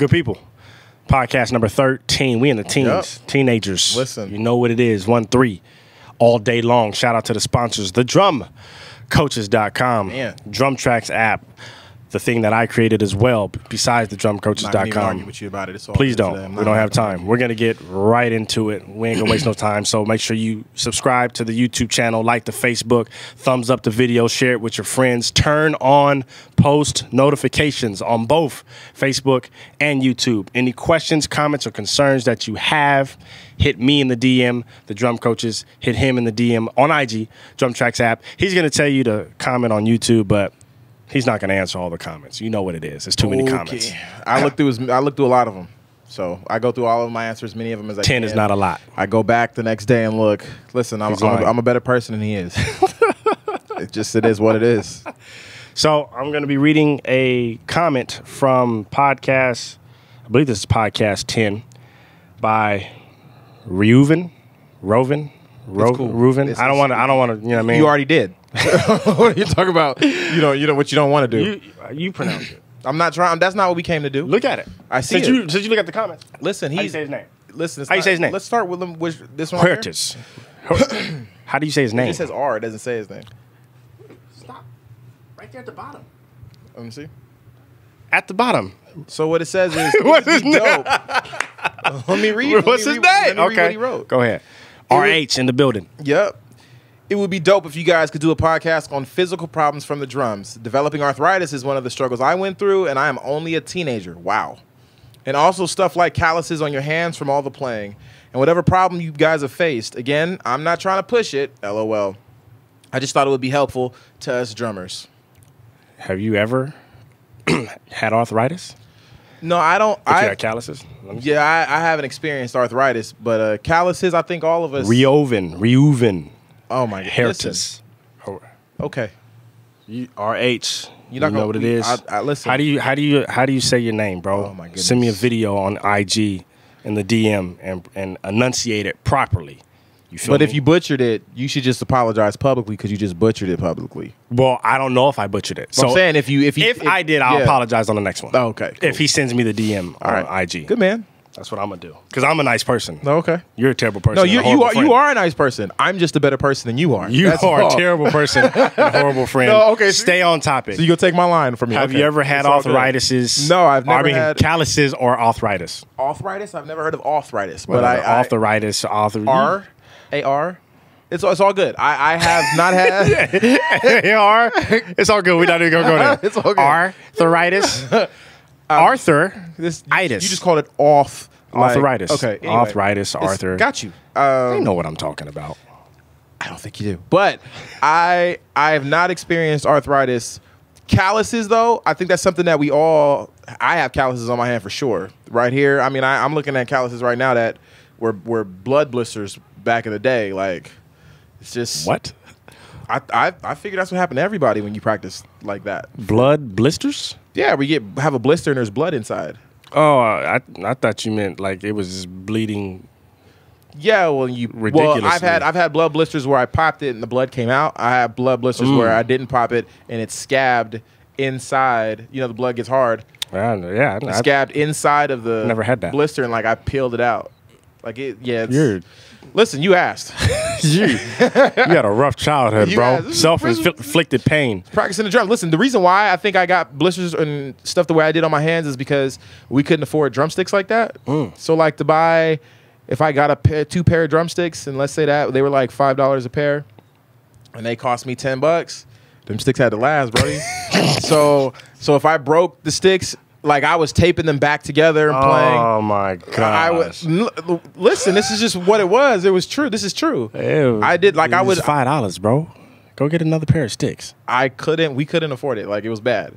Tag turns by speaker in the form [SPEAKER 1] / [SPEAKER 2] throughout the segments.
[SPEAKER 1] Good people. Podcast number 13. We in the teens, teenagers.
[SPEAKER 2] Listen.
[SPEAKER 1] You know what it is. 1-3 all day long. Shout out to the sponsors. The DrumCoaches.com. DrumTrax app. The thing that I created as well, besides the DrumCoaches.com.
[SPEAKER 2] With you about it. It's all
[SPEAKER 1] Please don't. We don't have time. We're going to get right into it. We ain't going to waste no time. So make sure you subscribe to the YouTube channel, like the Facebook, thumbs up the video, share it with your friends. Turn on post notifications on both Facebook and YouTube. Any questions, comments, or concerns that you have, hit me in the DM, the Drum Coaches. Hit him in the DM on IG, DrumTrax app. He's going to tell you to comment on YouTube, but he's not going to answer all the comments. You know what it is. There's too many comments.
[SPEAKER 2] I looked through a lot of them. So I go through all of my answers, many of them as I can.
[SPEAKER 1] 10 is not a lot.
[SPEAKER 2] I go back the next day and look. Listen, I'm a better person than he is. It is what it is.
[SPEAKER 1] So I'm going to be reading a comment from podcast, I believe this is podcast 10, by Reuven. Cool. Reuven. I don't want to, you know what I mean?
[SPEAKER 2] You already did. What are you talking about? You know what you don't want to do.
[SPEAKER 1] You pronounce it.
[SPEAKER 2] I'm not trying. That's not what we came to do.
[SPEAKER 1] Look at it.
[SPEAKER 2] I see
[SPEAKER 1] Since you look at the comments.
[SPEAKER 2] Listen,
[SPEAKER 1] how do you say his name?
[SPEAKER 2] Listen,
[SPEAKER 1] how do you say his name?
[SPEAKER 2] Let's start with him. This one.
[SPEAKER 1] Huertas. How do you say his name?
[SPEAKER 2] It says R. It doesn't say his name.
[SPEAKER 1] Stop. Right there at the bottom.
[SPEAKER 2] Let me see.
[SPEAKER 1] At the bottom.
[SPEAKER 2] So what it says is,
[SPEAKER 1] what's his name?
[SPEAKER 2] Let me read.
[SPEAKER 1] What's his name?
[SPEAKER 2] Let me read what he wrote.
[SPEAKER 1] Go ahead. RH in the building.
[SPEAKER 2] Yep. It would be dope if you guys could do a podcast on physical problems from the drums. Developing arthritis is one of the struggles I went through, and I am only a teenager. Wow. And also stuff like calluses on your hands from all the playing. And whatever problem you guys have faced. Again, I'm not trying to push it. LOL. I just thought it would be helpful to us drummers.
[SPEAKER 1] Have you ever had arthritis?
[SPEAKER 2] No, I don't.
[SPEAKER 1] You got calluses?
[SPEAKER 2] Yeah, I haven't experienced arthritis, but calluses, I think all of us.
[SPEAKER 1] Reuven.
[SPEAKER 2] Oh my God.
[SPEAKER 1] Huertas.
[SPEAKER 2] Okay.
[SPEAKER 1] RH. You
[SPEAKER 2] not
[SPEAKER 1] know what it is.
[SPEAKER 2] Listen.
[SPEAKER 1] How do you say your name, bro?
[SPEAKER 2] Oh my goodness.
[SPEAKER 1] Send me a video on IG in the DM and enunciate it properly. You feel
[SPEAKER 2] But
[SPEAKER 1] me?
[SPEAKER 2] if you butchered it, you should just apologize publicly because you just butchered it publicly.
[SPEAKER 1] Well, I don't know if I butchered it.
[SPEAKER 2] So I'm saying if
[SPEAKER 1] I did, I'll apologize on the next one.
[SPEAKER 2] Oh, okay. Cool.
[SPEAKER 1] If he sends me the DM on IG.
[SPEAKER 2] Good man.
[SPEAKER 1] That's what I'm gonna do. Because I'm a nice person.
[SPEAKER 2] No, okay.
[SPEAKER 1] You're a terrible person.
[SPEAKER 2] No, you are a nice person. I'm just a better person than you are.
[SPEAKER 1] You are a terrible person and a horrible friend.
[SPEAKER 2] No, okay.
[SPEAKER 1] Stay on topic.
[SPEAKER 2] So you gonna take my line from me.
[SPEAKER 1] Have you ever had arthritis?
[SPEAKER 2] No, I've never had
[SPEAKER 1] calluses or arthritis.
[SPEAKER 2] Arthritis? I've never heard of arthritis.
[SPEAKER 1] But arthritis,
[SPEAKER 2] R-A-R. It's all good. I have not had
[SPEAKER 1] R. It's all good. We're not even gonna go there.
[SPEAKER 2] It's all good.
[SPEAKER 1] Arthritis. Arthritis.
[SPEAKER 2] You just called it arthritis.
[SPEAKER 1] Okay. Anyway, arthritis. Arthur.
[SPEAKER 2] Got you.
[SPEAKER 1] I know what I'm talking about.
[SPEAKER 2] I don't think you do. But I have not experienced arthritis. Calluses, though, I think that's something that I have calluses on my hand for sure. Right here. I mean, I'm looking at calluses right now that were blood blisters back in the day. Like, it's just
[SPEAKER 1] what?
[SPEAKER 2] I figure that's what happened to everybody when you practice like that.
[SPEAKER 1] Blood blisters? Yeah,
[SPEAKER 2] have a blister and there's blood inside.
[SPEAKER 1] Oh, I thought you meant like it was just bleeding.
[SPEAKER 2] Yeah,
[SPEAKER 1] ridiculously.
[SPEAKER 2] I've had blood blisters where I popped it and the blood came out. I have blood blisters where I didn't pop it and it scabbed inside. You know, the blood gets hard.
[SPEAKER 1] Yeah,
[SPEAKER 2] it scabbed inside of the
[SPEAKER 1] never had that
[SPEAKER 2] blister and like I peeled it out. Like it, yeah. Listen, you asked.
[SPEAKER 1] you had a rough childhood, bro. Self-inflicted pain.
[SPEAKER 2] Practicing the drum. Listen, the reason why I think I got blisters and stuff the way I did on my hands is because we couldn't afford drumsticks like that. So like to buy, if I got two pair of drumsticks, and let's say that they were like $5 a pair, and they cost me $10, them sticks had to last, bro. so if I broke the sticks, like I was taping them back together and playing.
[SPEAKER 1] Oh my god!
[SPEAKER 2] Listen, this is just what it was. It was true. This is true.
[SPEAKER 1] Ew,
[SPEAKER 2] I did like I was
[SPEAKER 1] $5, bro. Go get another pair of sticks.
[SPEAKER 2] We couldn't afford it. Like it was bad.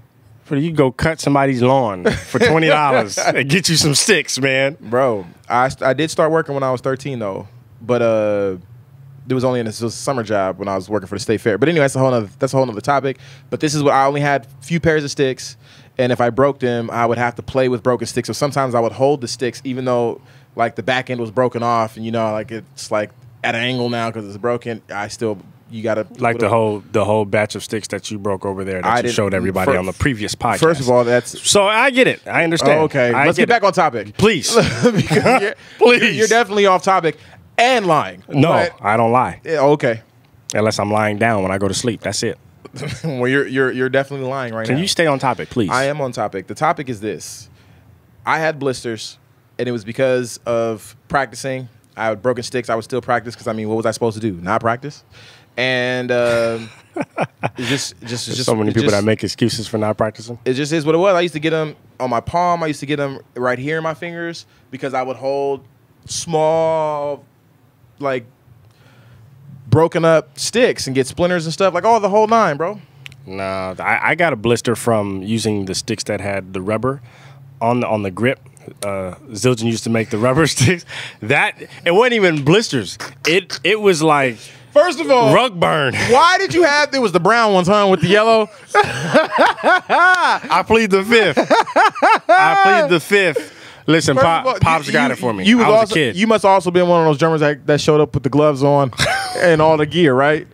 [SPEAKER 1] You go cut somebody's lawn for $20 and get you some sticks, man.
[SPEAKER 2] Bro, I did start working when I was 13 though, but it was only in a summer job when I was working for the state fair. But anyway, that's a whole nother topic. But this is what I only had a few pairs of sticks. And if I broke them, I would have to play with broken sticks. So sometimes I would hold the sticks, even though like the back end was broken off, and like it's like at an angle now because it's broken. I still you gotta
[SPEAKER 1] like the whole batch of sticks that you broke over there that you showed everybody on the previous podcast.
[SPEAKER 2] First of all, that's
[SPEAKER 1] so I get it. I understand.
[SPEAKER 2] Oh, okay, let's get back on topic,
[SPEAKER 1] please.
[SPEAKER 2] Please, you're definitely off topic and lying.
[SPEAKER 1] No, I don't lie.
[SPEAKER 2] Yeah, okay,
[SPEAKER 1] unless I'm lying down when I go to sleep. That's it.
[SPEAKER 2] Well, you're definitely lying right now.
[SPEAKER 1] Can you stay on topic, please?
[SPEAKER 2] I am on topic. The topic is this: I had blisters, and it was because of practicing. I had broken sticks. I would still practice because, I mean, what was I supposed to do? Not practice? And just
[SPEAKER 1] so many people that make excuses for not practicing.
[SPEAKER 2] It just is what it was. I used to get them on my palm. I used to get them right here in my fingers because I would hold small, like, broken up sticks and get splinters and stuff. Like, the whole nine, bro.
[SPEAKER 1] No, I got a blister from using the sticks that had the rubber on the grip. Zildjian used to make the rubber sticks. That it wasn't even blisters. It was like,
[SPEAKER 2] first of all,
[SPEAKER 1] rug burn.
[SPEAKER 2] Why did you have? It was the brown ones, huh? With the yellow.
[SPEAKER 1] I plead the fifth. Listen, Pops got it for me. I was a kid.
[SPEAKER 2] You must also been one of those drummers that showed up with the gloves on and all the gear, right?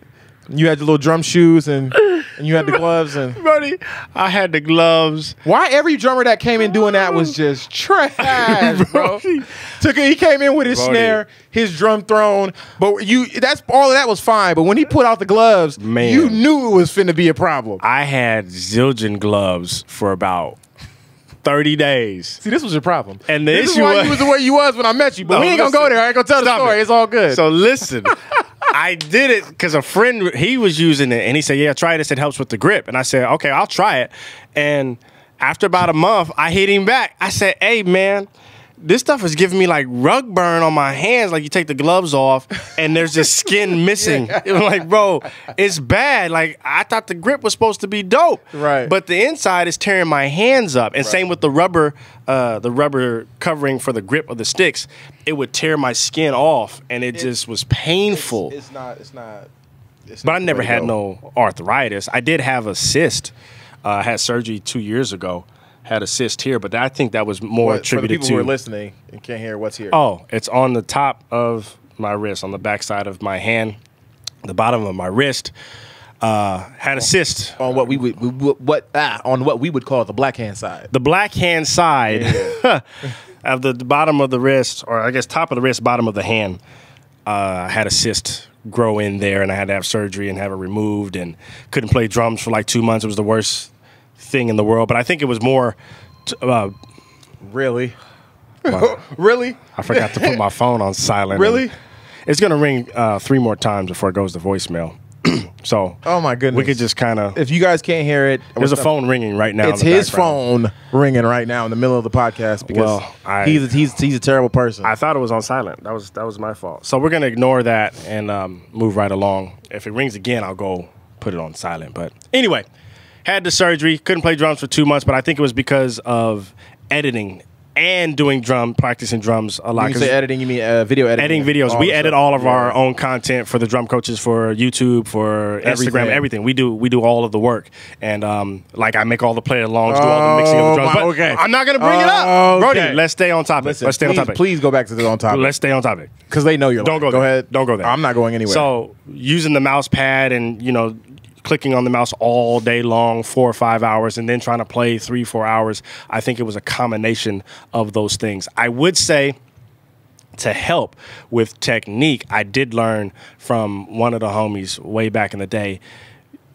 [SPEAKER 2] You had your little drum shoes and you had the gloves and.
[SPEAKER 1] Buddy, I had the gloves.
[SPEAKER 2] Why every drummer that came in doing that was just trash, bro? He came in with his snare, his drum throne, but that's all of that was fine. But when he put out the gloves, man, you knew it was finna be a problem.
[SPEAKER 1] I had Zildjian gloves for about 30 days.
[SPEAKER 2] See, this was your problem.
[SPEAKER 1] And the
[SPEAKER 2] this
[SPEAKER 1] issue
[SPEAKER 2] is why you was the way you was when I met you. But we ain't gonna go there. I ain't gonna tell the story. It's all good.
[SPEAKER 1] So listen. I did it because a friend, he was using it, and he said, yeah, try this. It helps with the grip. And I said, okay, I'll try it. And after about a month, I hit him back. I said, hey, man, this stuff is giving me like rug burn on my hands. Like you take the gloves off, and there's just skin missing. Yeah. It was like, bro, it's bad. Like I thought the grip was supposed to be dope.
[SPEAKER 2] Right.
[SPEAKER 1] But the inside is tearing my hands up. And same with the rubber covering for the grip of the sticks. It would tear my skin off, and it just was painful.
[SPEAKER 2] It's not.
[SPEAKER 1] But I never had no arthritis. I did have a cyst. I had surgery 2 years ago. Had a cyst here, but I think that was more attributed
[SPEAKER 2] for the people who are listening and can't hear what's here.
[SPEAKER 1] Oh, it's on the top of my wrist, on the back side of my hand, the bottom of my wrist. Had a cyst
[SPEAKER 2] on what we would call the black hand side.
[SPEAKER 1] The black hand side of the bottom of the wrist, or I guess top of the wrist, bottom of the hand. Had a cyst grow in there, and I had to have surgery and have it removed, and couldn't play drums for like 2 months. It was the worst thing in the world, but I think it was more.
[SPEAKER 2] Really?
[SPEAKER 1] Wow.
[SPEAKER 2] Really?
[SPEAKER 1] I forgot to put my phone on silent.
[SPEAKER 2] Really?
[SPEAKER 1] It's gonna ring 3 more times before it goes to voicemail. So,
[SPEAKER 2] oh my goodness,
[SPEAKER 1] we could just kind of.
[SPEAKER 2] If you guys can't hear it,
[SPEAKER 1] there's a phone ringing right now.
[SPEAKER 2] It's his phone ringing right now in the middle of the podcast because he's a terrible person.
[SPEAKER 1] I thought it was on silent. That was my fault. So we're gonna ignore that and move right along. If it rings again, I'll go put it on silent. But anyway, had the surgery, couldn't play drums for 2 months, but I think it was because of editing and doing practicing drums a lot.
[SPEAKER 2] When you say editing, you mean video editing?
[SPEAKER 1] Editing videos. We edit all of our own content for the drum coaches, for YouTube, for Instagram, everything. We do all of the work. And like I make all the play alongs, do all the mixing of the drums. But
[SPEAKER 2] okay.
[SPEAKER 1] I'm not gonna bring it up. Brody, let's stay on topic.
[SPEAKER 2] Listen,
[SPEAKER 1] let's stay on topic.
[SPEAKER 2] Please go back to the on topic.
[SPEAKER 1] Let's stay on topic.
[SPEAKER 2] Because they know you're
[SPEAKER 1] Don't go there.
[SPEAKER 2] Go ahead.
[SPEAKER 1] Don't go there.
[SPEAKER 2] I'm not going anywhere.
[SPEAKER 1] So using the mouse pad and clicking on the mouse all day long, 4 or 5 hours, and then trying to play 3 or 4 hours. I think it was a combination of those things. I would say to help with technique, I did learn from one of the homies way back in the day,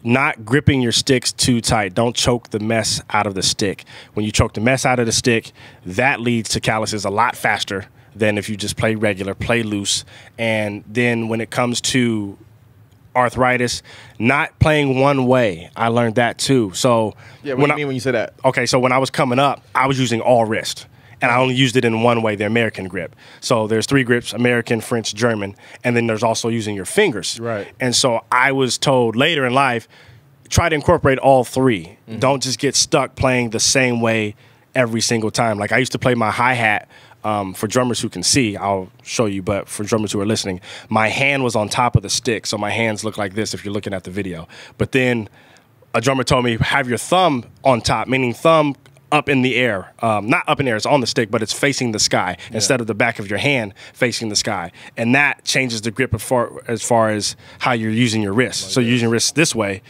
[SPEAKER 1] not gripping your sticks too tight. Don't choke the mess out of the stick. When you choke the mess out of the stick, that leads to calluses a lot faster than if you just play regular, play loose. And then when it comes to arthritis, not playing one way. I learned that too. So
[SPEAKER 2] yeah, what do you mean when you say that?
[SPEAKER 1] Okay, so when I was coming up, I was using all wrist. And I only used it in one way, the American grip. So there's 3 grips, American, French, German, and then there's also using your fingers.
[SPEAKER 2] Right.
[SPEAKER 1] And so I was told later in life, try to incorporate all 3. Mm-hmm. Don't just get stuck playing the same way every single time. Like I used to play my hi-hat. For drummers who can see, I'll show you, but for drummers who are listening, my hand was on top of the stick, so my hands look like this if you're looking at the video. But then a drummer told me, have your thumb on top, meaning thumb up in the air. Not up in the air, it's on the stick, but it's facing the sky instead of the back of your hand facing the sky. And that changes the grip as far as how you're using your wrist. Like so you're using your wrist this way,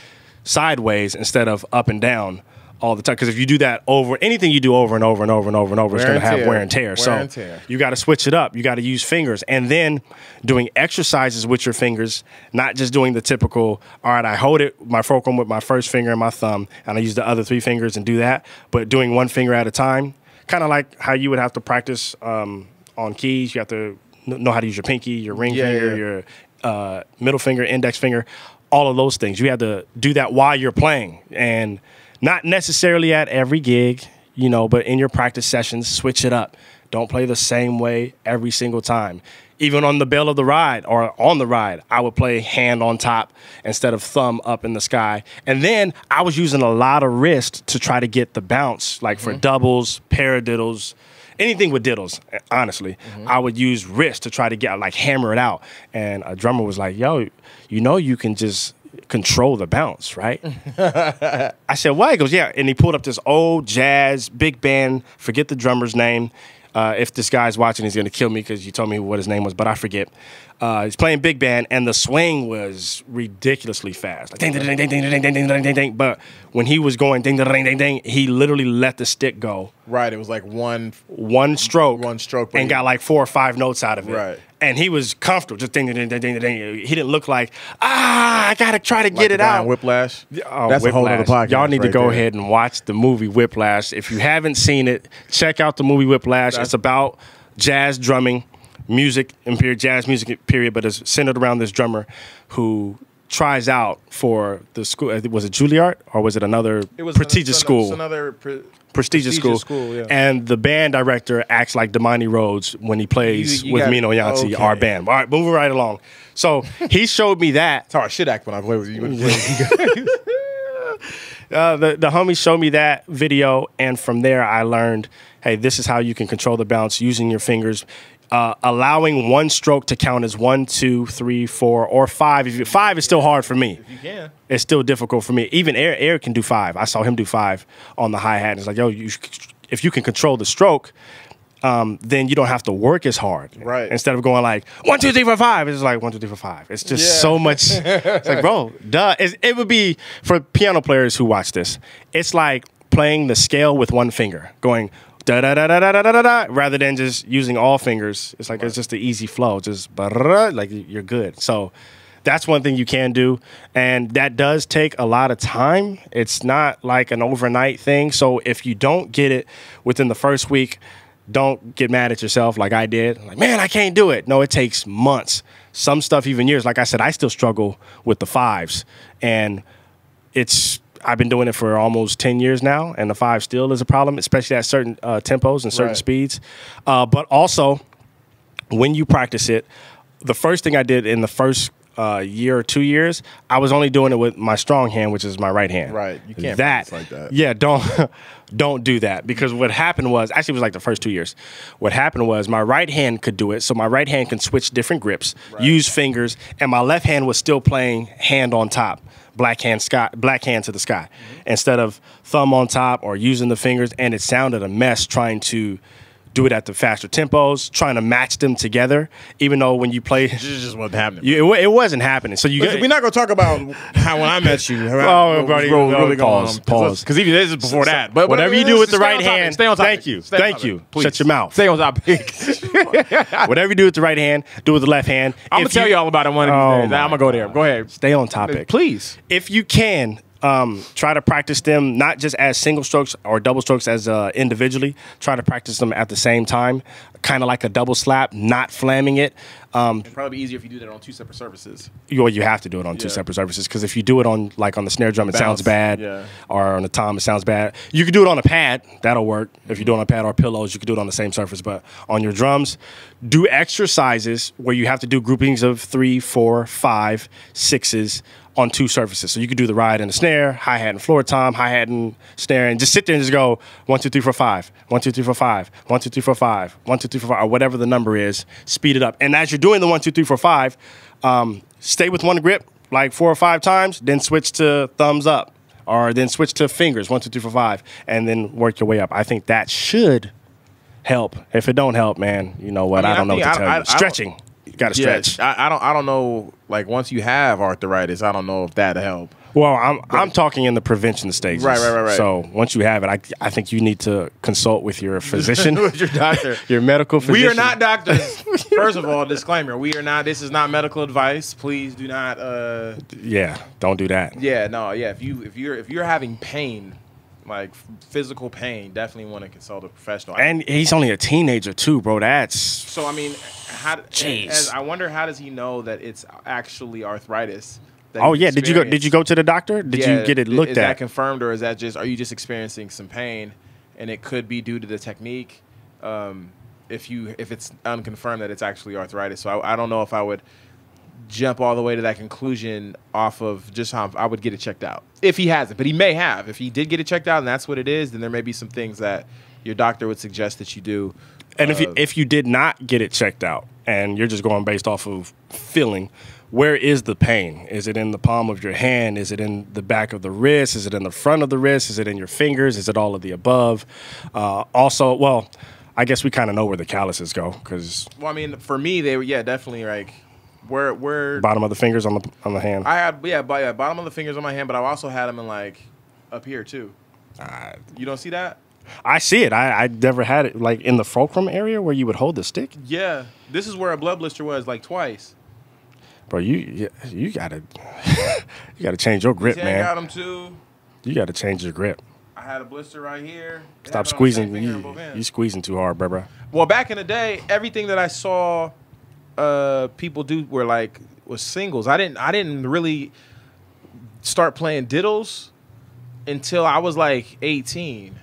[SPEAKER 1] sideways, instead of up and down all the time. Because if you do that anything you do over and over and over and over and over, it's going to have wear and tear. So you got to switch it up. You got to use fingers. And then doing exercises with your fingers, not just doing the typical, all right, I hold it, my fulcrum with my first finger and my thumb, and I use the other 3 fingers and do that, but doing one finger at a time, kind of like how you would have to practice on keys. You have to know how to use your pinky, your ring finger, your middle finger, index finger, all of those things. You have to do that while you're playing. And not necessarily at every gig, you know, but in your practice sessions, switch it up. Don't play the same way every single time. Even on the bell of the ride or on the ride, I would play hand on top instead of thumb up in the sky. And then I was using a lot of wrist to try to get the bounce, like for doubles, paradiddles, anything with diddles, honestly. I would use wrist to try to get, like, hammer it out. And a drummer was like, yo, you know you can just control the bounce, right? I said, what? He goes, yeah. And he pulled up this old jazz big band, forget the drummer's name. If this guy's watching, he's going to kill me because you told me what his name was, but I forget. He's playing big band, and the swing was ridiculously fast. Like, ding, ding, ding, ding, ding, ding, ding, ding, ding, ding. But when he was going ding, ding, ding, ding, ding, he literally let the stick go.
[SPEAKER 2] Right, it was like one
[SPEAKER 1] stroke.
[SPEAKER 2] One stroke.
[SPEAKER 1] And got like 4 or 5 notes out of it.
[SPEAKER 2] Right.
[SPEAKER 1] And he was comfortable, just ding, ding, ding, ding, ding, ding. He didn't look like, I got to try to get it out.
[SPEAKER 2] Whiplash?
[SPEAKER 1] Oh,
[SPEAKER 2] that's Whiplash. A whole other podcast.
[SPEAKER 1] Y'all need to go ahead and watch the movie Whiplash. If you haven't seen it, check out the movie Whiplash. It's about jazz drumming, music, and jazz music, period, but it's centered around this drummer who tries out for the school. Was it Juilliard or was it another prestigious school?
[SPEAKER 2] Another
[SPEAKER 1] prestigious school,
[SPEAKER 2] yeah.
[SPEAKER 1] And the band director acts like Damani Rhodes when he plays with Mino Yanci, our band. All right, moving right along. So he showed me that.
[SPEAKER 2] That's how I should act when I play with you.
[SPEAKER 1] The homie showed me that video, and from there I learned, hey, this is how you can control the bounce using your fingers. Allowing one stroke to count as 1, 2, 3, 4, or 5. 5 is still hard for me.
[SPEAKER 2] If you can.
[SPEAKER 1] It's still difficult for me. Even Eric can do 5. I saw him do 5 on the hi-hat. And it's like, yo, if you can control the stroke, then you don't have to work as hard.
[SPEAKER 2] Right.
[SPEAKER 1] Instead of going like 1, 2, 3, 4, 5. It's like 1, 2, 3, 4, 5. It's just so much. It's like, bro, duh. It would be for piano players who watch this. It's like playing the scale with one finger, going da da da da da da da da, rather than just using all fingers. It's like it's just an easy flow, just like you're good. So that's one thing you can do, and that does take a lot of time. It's not like an overnight thing. So if you don't get it within the first week, don't get mad at yourself like I did. Like, man, I can't do it. No, it takes months. Some stuff even years. Like I said, I still struggle with the 5s, and I've been doing it for almost 10 years now, and the 5 still is a problem, especially at certain tempos and certain speeds. But also, when you practice it, the first thing I did in the first year or 2 years, I was only doing it with my strong hand, which is my right hand.
[SPEAKER 2] Right. You can't practice like that.
[SPEAKER 1] Yeah, don't do that, because what happened was, actually it was like the first 2 years, what happened was my right hand could do it, so my right hand can switch different grips, use fingers, and my left hand was still playing hand on top. Black hand to the sky, instead of thumb on top or using the fingers, and it sounded a mess trying to do it at the faster tempos, trying to match them together, even though when you play...
[SPEAKER 2] It just wasn't happening.
[SPEAKER 1] It wasn't happening. So
[SPEAKER 2] we're not going to talk about how when I met you...
[SPEAKER 1] Pause.
[SPEAKER 2] Because even this is before that. But
[SPEAKER 1] whatever you do with the right hand...
[SPEAKER 2] Stay on topic.
[SPEAKER 1] Thank you. Please. Shut your mouth.
[SPEAKER 2] Stay on topic.
[SPEAKER 1] Whatever you do with the right hand, do with the left hand.
[SPEAKER 2] I'm going to tell you all about it one of these days. I'm going to go there. Go ahead.
[SPEAKER 1] Stay on topic.
[SPEAKER 2] Please.
[SPEAKER 1] If you can... try to practice them not just as single strokes or double strokes as individually. Try to practice them at the same time, kind of like a double slap, not flamming it.
[SPEAKER 2] It'd probably be easier if you do that on 2 separate surfaces.
[SPEAKER 1] You have to do it on 2 separate surfaces, because if you do it on the snare drum, it sounds bad, or on the tom, it sounds bad. You can do it on a pad. That'll work. If you do it on a pad or pillows, you can do it on the same surface. But on your drums, do exercises where you have to do groupings of 3, 4, 5, 6s on 2 surfaces. So you could do the ride and the snare, hi-hat and floor tom, hi-hat and snare, and just sit there and just go 1, 2, 3, 4, 5, 1, 2, 3, 4, 5, 1, 2, 3, 4, 5, 1, 2, 3, 4, 5, or whatever the number is, speed it up. And as you're doing the 1, 2, 3, 4, 5, stay with one grip like 4 or 5 times, then switch to thumbs up, or then switch to fingers, 1, 2, 3, 4, 5, and then work your way up. I think that should help. If it don't help, man, you know what? I don't know what to tell you. Stretching. You got to stretch.
[SPEAKER 2] I don't know. Like once you have arthritis, I don't know if that'll help.
[SPEAKER 1] Well, I'm talking in the prevention stages.
[SPEAKER 2] Right.
[SPEAKER 1] So once you have it, I think you need to consult with your physician,
[SPEAKER 2] with your doctor,
[SPEAKER 1] your medical physician.
[SPEAKER 2] We are not doctors. First of all, disclaimer: we are not. This is not medical advice. Please do not.
[SPEAKER 1] Yeah, don't do that.
[SPEAKER 2] Yeah, no, yeah. If you're having pain, like physical pain, definitely want to consult a professional.
[SPEAKER 1] And he's only a teenager too, bro. That's
[SPEAKER 2] so. I mean, I wonder how does he know that it's actually arthritis?
[SPEAKER 1] Oh yeah, did you go to the doctor? Did you get it looked at?
[SPEAKER 2] Is that confirmed, or is that just, are you just experiencing some pain, and it could be due to the technique? If it's unconfirmed that it's actually arthritis, so I don't know if I would jump all the way to that conclusion off of just how I would get it checked out. If he hasn't, but he may have. If he did get it checked out and that's what it is, then there may be some things that your doctor would suggest that you do.
[SPEAKER 1] And if you did not get it checked out and you're just going based off of feeling, where is the pain? Is it in the palm of your hand? Is it in the back of the wrist? Is it in the front of the wrist? Is it in your fingers? Is it all of the above? Also, well, I guess we kind of know where the calluses go because.
[SPEAKER 2] Well, I mean, for me, they were definitely like where
[SPEAKER 1] bottom of the fingers on the hand.
[SPEAKER 2] I had bottom of the fingers on my hand, but I also had them in like up here too. You don't see that?
[SPEAKER 1] I see it. I never had it like in the fulcrum area where you would hold the stick.
[SPEAKER 2] Yeah, this is where a blood blister was like twice.
[SPEAKER 1] Bro, you gotta change your grip, man.
[SPEAKER 2] I got them too.
[SPEAKER 1] You gotta change your grip.
[SPEAKER 2] I had a blister right here.
[SPEAKER 1] Stop squeezing. You squeezing too hard, bro.
[SPEAKER 2] Well, back in the day, everything that I saw people do was singles. I didn't really start playing diddles until I was like 18.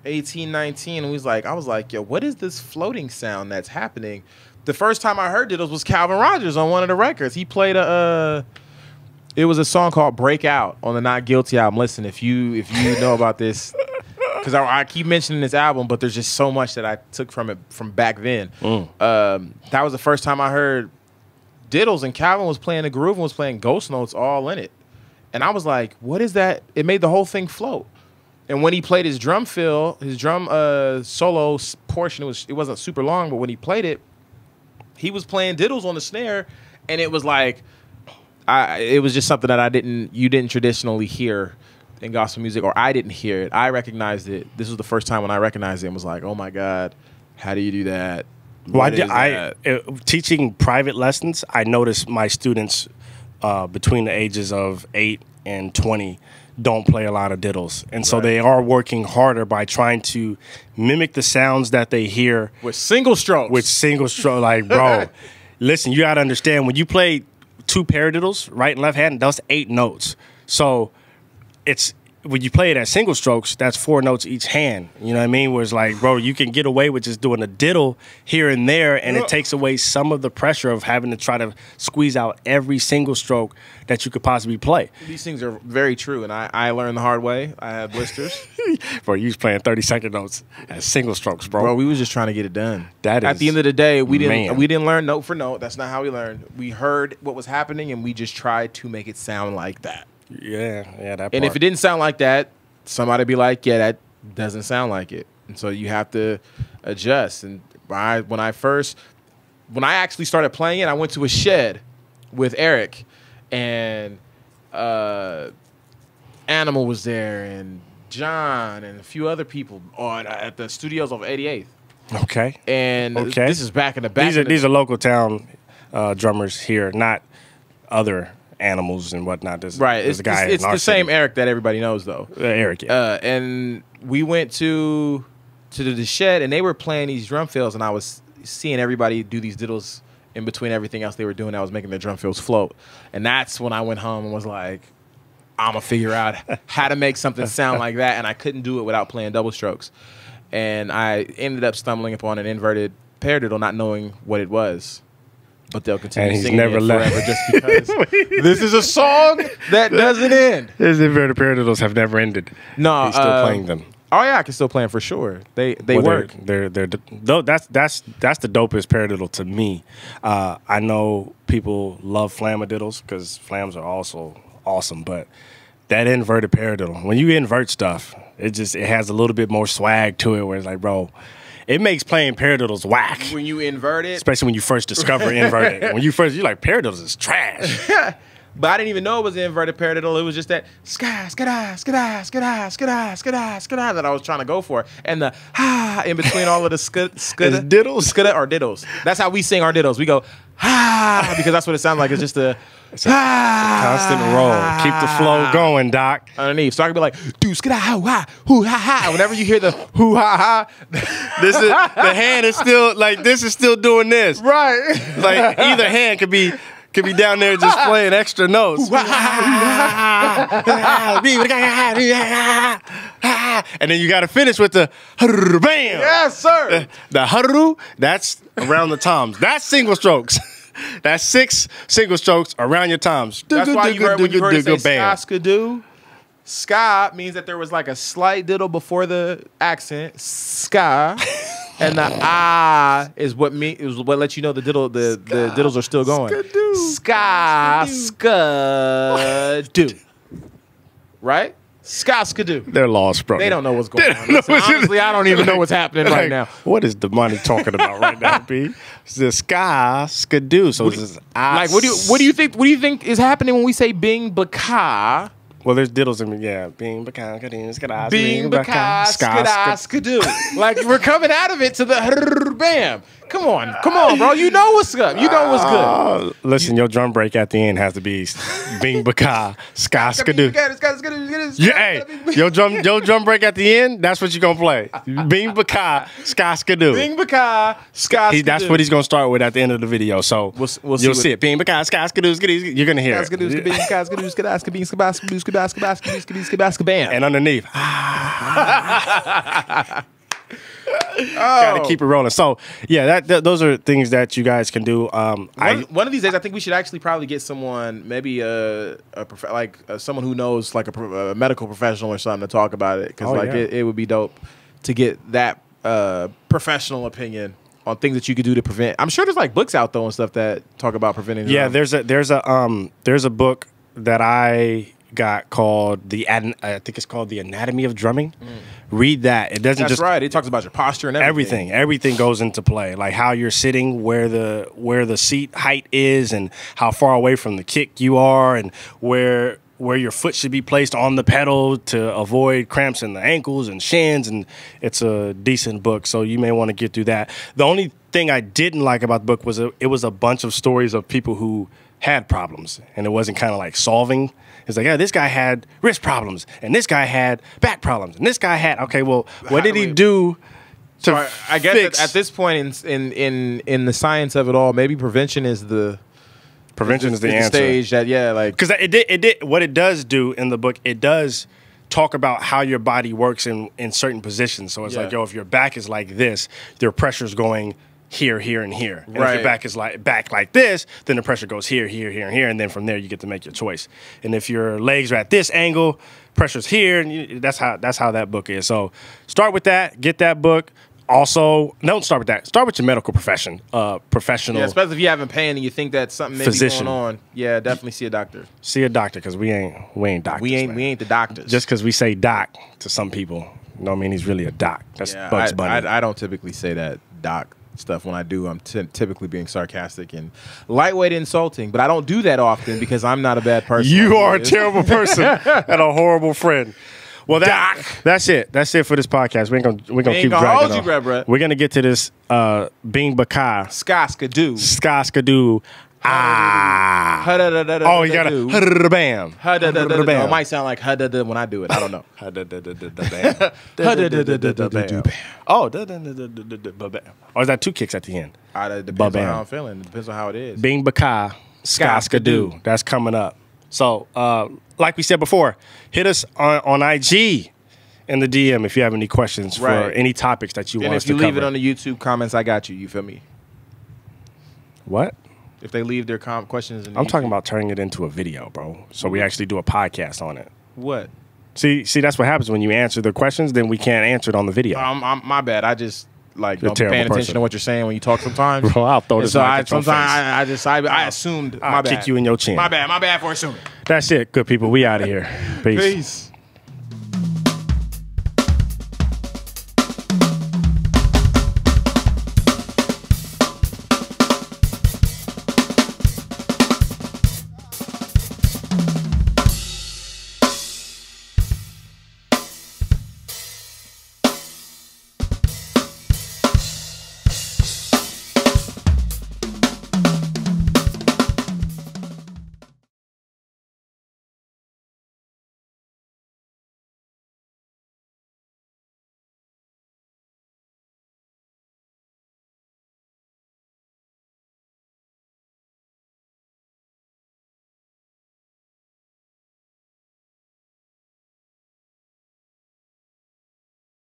[SPEAKER 2] 18, 19, and I was like, yo, what is this floating sound that's happening? The first time I heard diddles was Calvin Rogers on one of the records. He played it was a song called Break Out on the Not Guilty album. Listen, if you know about this, because I keep mentioning this album, but there's just so much that I took from it from back then. That was the first time I heard diddles, and Calvin was playing the groove and was playing ghost notes all in it. And I was like, what is that? It made the whole thing float. And when he played his drum fill, his drum solo portion, it wasn't super long, but when he played it, he was playing diddles on the snare, and it was like, it was just something that you didn't traditionally hear in gospel music, or I didn't hear it. I recognized it. This was the first time when I recognized it and was like, oh my God, how do you do that?
[SPEAKER 1] Teaching private lessons, I noticed my students between the ages of 8 and 20 don't play a lot of diddles. And so they are working harder by trying to mimic the sounds that they hear.
[SPEAKER 2] With single strokes.
[SPEAKER 1] Like, bro, listen, you got to understand, when you play 2 paradiddles, right and left hand, that's 8 notes. So it's, when you play it at single strokes, that's 4 notes each hand. You know what I mean? Where it's like, bro, you can get away with just doing a diddle here and there, and it takes away some of the pressure of having to try to squeeze out every single stroke that you could possibly play.
[SPEAKER 2] These things are very true, and I learned the hard way. I had blisters.
[SPEAKER 1] Bro, you was playing 30-second notes as single strokes, bro.
[SPEAKER 2] Bro, we was just trying to get it done.
[SPEAKER 1] That is,
[SPEAKER 2] at the end of the day, we didn't learn note for note. That's not how we learned. We heard what was happening, and we just tried to make it sound like that.
[SPEAKER 1] Yeah, that part.
[SPEAKER 2] And if it didn't sound like that, somebody be like, yeah, that doesn't sound like it. And so you have to adjust. And when I actually started playing it, I went to a shed with Eric, and Animal was there, and John, and a few other people at the studios of 88th.
[SPEAKER 1] Okay.
[SPEAKER 2] And this is back in the back.
[SPEAKER 1] These are local town drummers here, not other Animals and whatnot. It's
[SPEAKER 2] the same Eric that everybody knows, though.
[SPEAKER 1] Eric, yeah.
[SPEAKER 2] And we went to the shed, and they were playing these drum fills, and I was seeing everybody do these diddles in between everything else they were doing. I was making their drum fills float, and that's when I went home and was like, I'm gonna figure out how to make something sound like that, and I couldn't do it without playing double strokes. And I ended up stumbling upon an inverted paradiddle, not knowing what it was. But they'll continue singing it forever just because this is a song that doesn't end.
[SPEAKER 1] His inverted paradiddles have never ended.
[SPEAKER 2] No,
[SPEAKER 1] he's still playing them.
[SPEAKER 2] Oh yeah, I can still play them for sure. They work.
[SPEAKER 1] That's the dopest paradiddle to me. I know people love flamadiddles because flams are also awesome, but that inverted paradiddle. When you invert stuff, it has a little bit more swag to it. Where it's like, bro, it makes playing paradiddles whack.
[SPEAKER 2] When you invert it,
[SPEAKER 1] especially when you first discover inverted. When you're like, paradiddles is trash.
[SPEAKER 2] But I didn't even know it was an inverted paradiddle. It was just that ska ska ska ska ska ska ska that I was trying to go for, and the ha in between all of the
[SPEAKER 1] diddles
[SPEAKER 2] or diddles. That's how we sing our diddles. We go ha because that's what it sounds like. It's just a
[SPEAKER 1] constant roll. Keep the flow going, Doc.
[SPEAKER 2] Underneath, so I can be like do ska ha hoo ha ha. Whenever you hear the hoo ha ha,
[SPEAKER 1] this is the hand is still like this is still doing this.
[SPEAKER 2] Right.
[SPEAKER 1] Like either hand could be down there just playing extra notes. And then you got to finish with the bam.
[SPEAKER 2] Yes, sir.
[SPEAKER 1] The haru, that's around the toms. That's single strokes. That's 6 single strokes around your toms.
[SPEAKER 2] That's why you heard when you heard it say ska skadoo. Ska means that there was like a slight diddle before the accent. Ska. And the is what lets you know the diddles are still going. Ska skadoo. Right? Ska skadoo.
[SPEAKER 1] They're lost, bro.
[SPEAKER 2] They don't know what's going on. Listen, honestly, I don't even know what's happening right now.
[SPEAKER 1] What is the money talking about right now, B? It's the ska skadoo. So it's
[SPEAKER 2] like what do you think is happening when we say bing baka?
[SPEAKER 1] Well, there's diddles in me, yeah. Bing, baka, kadeen, skada,
[SPEAKER 2] bing, baka, skada, skadoo. Like, we're coming out of it to the bam. Come on, bro. You know what's up. You know what's good.
[SPEAKER 1] Listen, your drum break at the end has to be bing, baka, ska, skadoo. Yeah, hey, your drum break at the end, that's what you're going to play. Bing, baka, ska, skadoo.
[SPEAKER 2] Bing, baka, ska, skadoo.
[SPEAKER 1] That's what he's going to start with at the end of the video. So you'll see it. Bing, baka, ska, skadoo, skadoo. You're going to hear it. And underneath. Got to keep it rolling. So yeah, those are things that you guys can do.
[SPEAKER 2] One of these days, I think we should actually probably get someone, maybe someone who knows, like a medical professional or something, to talk about it, because it would be dope to get that professional opinion on things that you could do to prevent. I'm sure there's like books out though and stuff that talk about preventing.
[SPEAKER 1] Yeah, there's a book that I got called I think it's called The Anatomy of Drumming. Read that. It doesn't
[SPEAKER 2] That's right. It talks about your posture and everything.
[SPEAKER 1] Everything goes into play. Like how you're sitting, where the seat height is, and how far away from the kick you are, and where your foot should be placed on the pedal to avoid cramps in the ankles and shins. And it's a decent book, so you may want to get through that. The only thing I didn't like about the book was it was a bunch of stories of people who had problems, and it wasn't kind of like solving. It's like, yeah, this guy had wrist problems, and this guy had back problems, and this guy had, okay, well, what did he do to
[SPEAKER 2] I guess
[SPEAKER 1] fix?
[SPEAKER 2] At this point in the science of it all, maybe prevention is the
[SPEAKER 1] answer.
[SPEAKER 2] Stage that, like,
[SPEAKER 1] because it did what it does do in the book. It does talk about how your body works in certain positions. So it's like, yo, if your back is like this, your pressure's going here, here, and here. And if your back is back like this, then the pressure goes here, here, here, and here, and then from there you get to make your choice. And if your legs are at this angle, pressure's here, and that's how that book is. So start with that. Get that book. Also, don't start with that. Start with your medical professional.
[SPEAKER 2] Yeah, especially if you haven't pain and you think that something may be going on. Yeah, definitely see a doctor.
[SPEAKER 1] See a doctor, because we ain't doctors.
[SPEAKER 2] We ain't the doctors.
[SPEAKER 1] Just because we say doc to some people, you know what I mean? He's really a doc. That's Bugs Bunny.
[SPEAKER 2] I don't typically say that doc stuff. When I do, I'm typically being sarcastic and lightweight insulting, but I don't do that often because I'm not a bad person.
[SPEAKER 1] You are a terrible person and a horrible friend. Well, that's it. That's it for this podcast. We're gonna keep dragging on. We're gonna get to this Bing Baka
[SPEAKER 2] Ska Skadoo.
[SPEAKER 1] Oh, you gotta bam.
[SPEAKER 2] It might sound like when I do it. I don't know.
[SPEAKER 1] Oh, or is that 2 kicks at the end?
[SPEAKER 2] It depends on how I'm feeling. It depends on how it is.
[SPEAKER 1] Bing Baka Ska Skadoo. That's coming up. So, like we said before, hit us on IG in the DM if you have any questions for any topics that you want us to cover.
[SPEAKER 2] And if you leave it on the YouTube comments, I got you. You feel me?
[SPEAKER 1] What?
[SPEAKER 2] If they leave their questions in the
[SPEAKER 1] I'm talking about turning it into a video, bro. So we actually do a podcast on it.
[SPEAKER 2] What?
[SPEAKER 1] See, that's what happens when you answer the questions, then we can't answer it on the video.
[SPEAKER 2] My bad. I just like
[SPEAKER 1] You're a terrible
[SPEAKER 2] paying attention
[SPEAKER 1] person.
[SPEAKER 2] to what you're saying when you talk sometimes.
[SPEAKER 1] Bro, I'll throw
[SPEAKER 2] And
[SPEAKER 1] this
[SPEAKER 2] so
[SPEAKER 1] mic
[SPEAKER 2] I
[SPEAKER 1] at your
[SPEAKER 2] sometimes
[SPEAKER 1] face.
[SPEAKER 2] I assumed.
[SPEAKER 1] I'll
[SPEAKER 2] My bad.
[SPEAKER 1] kick you in your chin.
[SPEAKER 2] My bad for assuming.
[SPEAKER 1] That's it, good people. We out of here. Peace.
[SPEAKER 2] Peace.